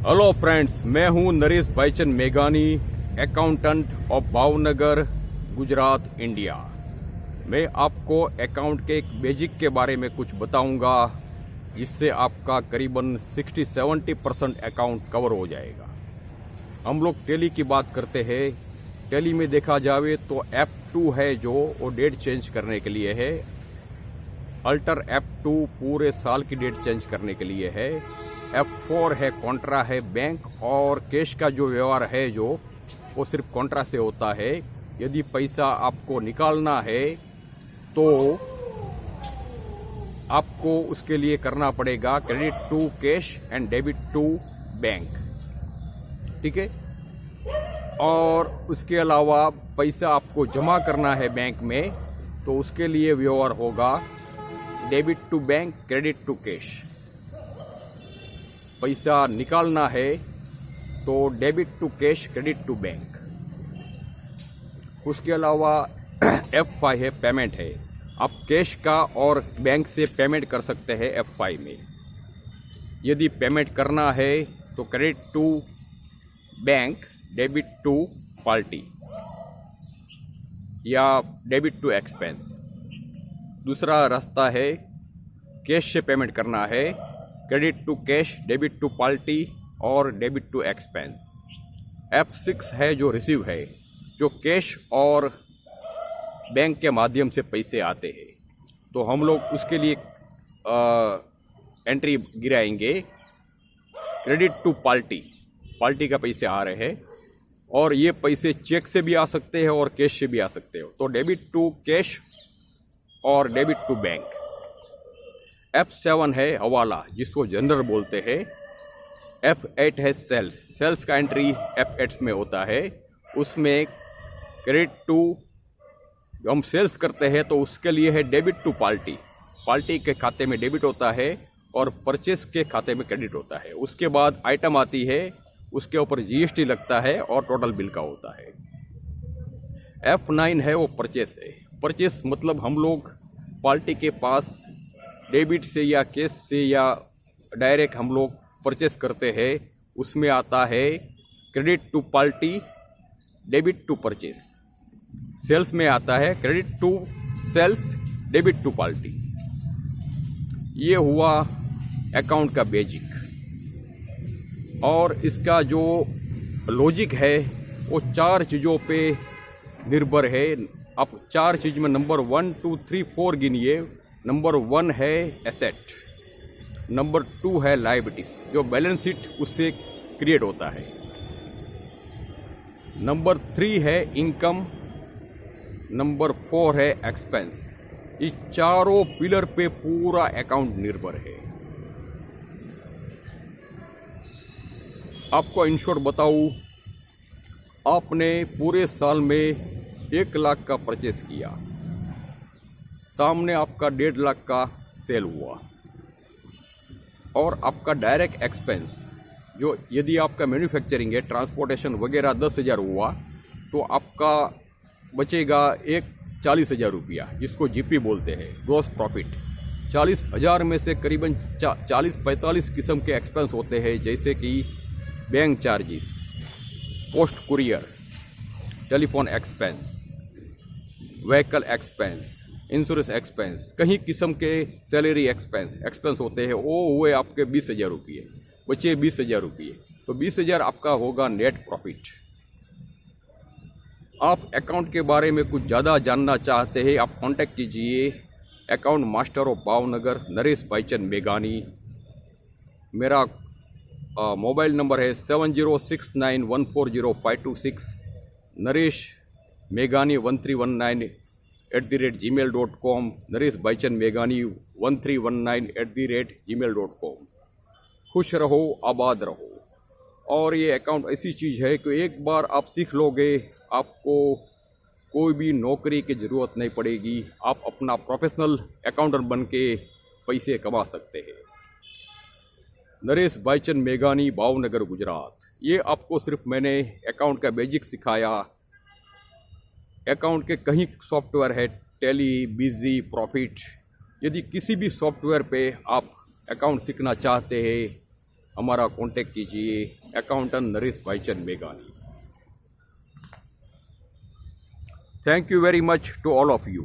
Hello friends, मैं हूं नरेश भाईचंद मेघानी, accountant of Bhavnagar, Gujarat, India. मैं आपको अकाउंट के एक बेसिक के बारे में कुछ बताऊंगा, जिससे आपका करीबन 60-70% अकाउंट कवर हो जाएगा। हम लोग टैली की बात करते हैं। टैली में देखा जाए तो F2 है जो वो डेट चेंज करने के लिए है। अल्टर F2 पूरे साल की डेट चेंज करने के लिए है। F4 है कॉन्ट्रा है बैंक, और कैश का जो व्यवहार है जो वो सिर्फ कॉन्ट्रा से होता है। यदि पैसा आपको निकालना है तो आपको उसके लिए करना पड़ेगा credit to cash and debit to bank, ठीक है। और उसके अलावा पैसा आपको जमा करना है बैंक में तो उसके लिए व्यवहार होगा debit to bank, credit to cash. पैसा निकालना है तो debit to cash, credit to bank. उसके अलावा F5 है पेमेंट है। आप कैश का और बैंक से पेमेंट कर सकते हैं F5 में। यदि पेमेंट करना है तो credit to bank, debit to party या डेबिट टू एक्सपेंस। दूसरा रास्ता है कैश से पेमेंट करना है, credit to cash, debit to party और डेबिट टू एक्सपेंस। F6 है जो रिसीव है, जो कैश और बैंक के माध्यम से पैसे आते हैं। तो हम लोग उसके लिए एंट्री गिराएंगे क्रेडिट टू पार्टी। पार्टी का पैसे आ रहे हैं और ये पैसे चेक से भी आ सकते हैं और कैश से भी आ सकते हो। तो डेबिट टू कैश और डेबिट टू बैंक। F7 है हवाला, जिसको जनरल बोलते हैं। F8 है सेल्स। सेल्स का एंट्री F8 में होता है। उसमें क्रेडिट टू, हम सेल्स करते हैं तो उसके लिए है डेबिट टू पार्टी। पार्टी के खाते में डेबिट होता है और परचेस के खाते में क्रेडिट होता है। उसके बाद आइटम आती है, उसके ऊपर GST लगता है और टोटल बिल का होता है। F9 है वो परचेस है। परचेस मतलब हम लोग पार्टी के पास डेबिट से या कैश से या डायरेक्ट हम लोग परचेस करते हैं। उसमें आता है credit to party, debit to purchase. Sales में आता है credit to sales, debit to party. ये हुआ अकाउंट का बेसिक। और इसका जो लॉजिक है वो 4 चीज़ों पे निर्भर है। आप 4 चीज़ में नंबर 1, 2, 3, 4 गिनिए। नंबर 1 है एसेट, नंबर 2 है लायबिलिटीज, जो बैलेंस शीट उससे क्रिएट होता है। नंबर 3 है इनकम, नंबर 4 है एक्सपेंस। इस चारों पिलर पे पूरा अकाउंट निर्भर है। आपको इन शॉर्ट बताऊं, आपने पूरे साल में 1 लाख का परचेस किया, सामने आपका 1.5 लाख का सेल हुआ, और आपका डायरेक्ट एक्सपेंस जो यदि आपका मैन्युफैक्चरिंग है, ट्रांसपोर्टेशन वगैरह 10,000 हुआ तो आपका बचेगा 40,000 रुपया, जिसको GP बोलते हैं, ग्रॉस प्रॉफिट। 40,000 में से करीबन 40-45 किस्म के एक्सपेंस होते हैं, जैसे कि bank charges, post courier, telephone expense, vehicle expense, insurance expense, कहीं किस्म के सैलरी एक्सपेंस होते हैं। वो हुए आपके 20,000 रुपये, बचे 20,000 रुपये। तो 20,000 आपका होगा नेट प्रॉफिट। आप अकाउंट के बारे में कुछ ज़्यादा जानना चाहते हैं, आप कांटेक्ट कीजिए account master of Bhavnagar, Naresh Bhaichand मेघानी। मेरा मोबाइल नंबर है 7069140526, नरेश मेघानी 1319 @gmail.com, नरेश भाईचंद मेघानी 1319 @gmail.com। खुश रहो, आबाद रहो। और ये अकाउंट ऐसी चीज़ है कि एक बार आप सीख लोगे, आपको कोई भी नौकरी की ज़रूरत नहीं पड़ेगी। आप अपना प्रोफेशनल अकाउंटेंट बन के पैसे कमा सकते हैं। नरेश भाईचंद मेघानी, भावनगर, गुजरात। ये आपको सिर्फ मैंने अकाउंट का बेसिक सिखाया। अकाउंट के कहीं सॉफ्टवेयर है, टैली, बिजी, प्रॉफिट। यदि किसी भी सॉफ्टवेयर पे आप अकाउंट सीखना चाहते हैं हमारा कांटेक्ट कीजिए अकाउंटेंट नरेश भाईचंद मेघानी। Thank you very much to all of you.